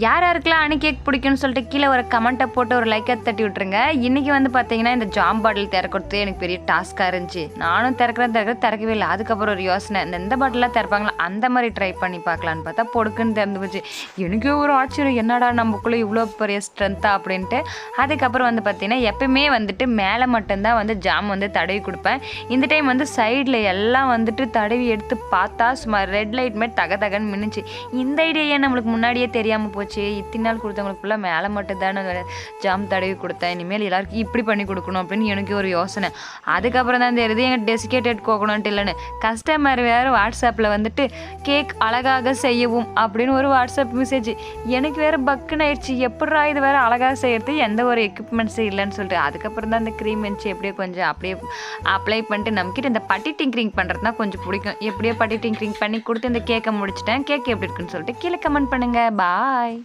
யார் யாருக்கெல்லாம் அணி கேக் பிடிக்கும்னு சொல்லிட்டு கீழே ஒரு கமெண்ட்டை போட்டு ஒரு லைக்கை தட்டி விட்டுருங்க. இன்றைக்கி வந்து பார்த்தீங்கன்னா இந்த ஜாம் பாட்டில் திறக்கிறது எனக்கு பெரிய டாஸ்க்காக இருந்துச்சு. நானும் திறக்கவே இல்லை. அதுக்கப்புறம் ஒரு யோசனை, இந்த பாட்டிலாம் திறப்பாங்களா அந்த மாதிரி ட்ரை பண்ணி பார்க்கலான்னு பார்த்தா பொடுக்குன்னு திறந்து போச்சு. எனக்கே ஒரு ஆச்சரியம், என்னடா நமக்குள்ளே இவ்வளோ பெரிய ஸ்ட்ரென்த்தா அப்படின்ட்டு. அதுக்கப்புறம் வந்து பார்த்தீங்கன்னா எப்பயுமே வந்துட்டு மேலே மட்டும்தான் வந்து ஜாம் வந்து தடவி கொடுப்பேன். இந்த டைம் வந்து சைடில் எல்லாம் வந்துட்டு தடவி எடுத்து பார்த்தா சும்மா ரெட் லைட் மாதிரி தகன்னு மின்னுச்சு. இந்த ஐடியா நம்மளுக்கு முன்னாடியே தெரியாமல் போச்சு. இத்தனை நாள் கொடுத்தவங்களுக்கு ஃபுல்லாக மேலே மட்டும் தானே ஜாம் தடவி கொடுத்தேன், இனிமேல் எல்லாருக்கும் இப்படி பண்ணி கொடுக்கணும் அப்படின்னு எனக்கு ஒரு யோசனை. அதுக்கப்புறம் தான் தெரியுது எங்கள் டெசிகேட்டட் கோகோனட் இல்லைன்னு. கஸ்டமர் வேறு வாட்ஸ்அப்பில் வந்துட்டு கேக் அழகாக செய்யவும் அப்படின்னு ஒரு வாட்ஸ்அப் மெசேஜ். எனக்கு வேறு பக்குன்னு ஆயிடுச்சு, எப்படா இது வேறு அழகாக செய்யறது, எந்த ஒரு எக்யூப்மெண்ட்ஸும் இல்லைன்னு சொல்லிட்டு. அதுக்கப்புறம் தான் அந்த க்ரீம் வெஞ்சு எப்படியோ கொஞ்சம் அப்படியே அப்ளை பண்ணிட்டு நம்மக்கிட்ட இந்த பட்டி டிங்க்ரிங் பண்ணுறது தான் கொஞ்சம் பிடிக்கும். எப்படியோ பட்டி டிங்க்ரிங் பண்ணி கொடுத்து இந்த கேக்கை முடிச்சிட்டேன். கேக் எப்படி இருக்குன்னு சொல்லிட்டு கீழே கமெண்ட் பண்ணுங்கள். பாய்.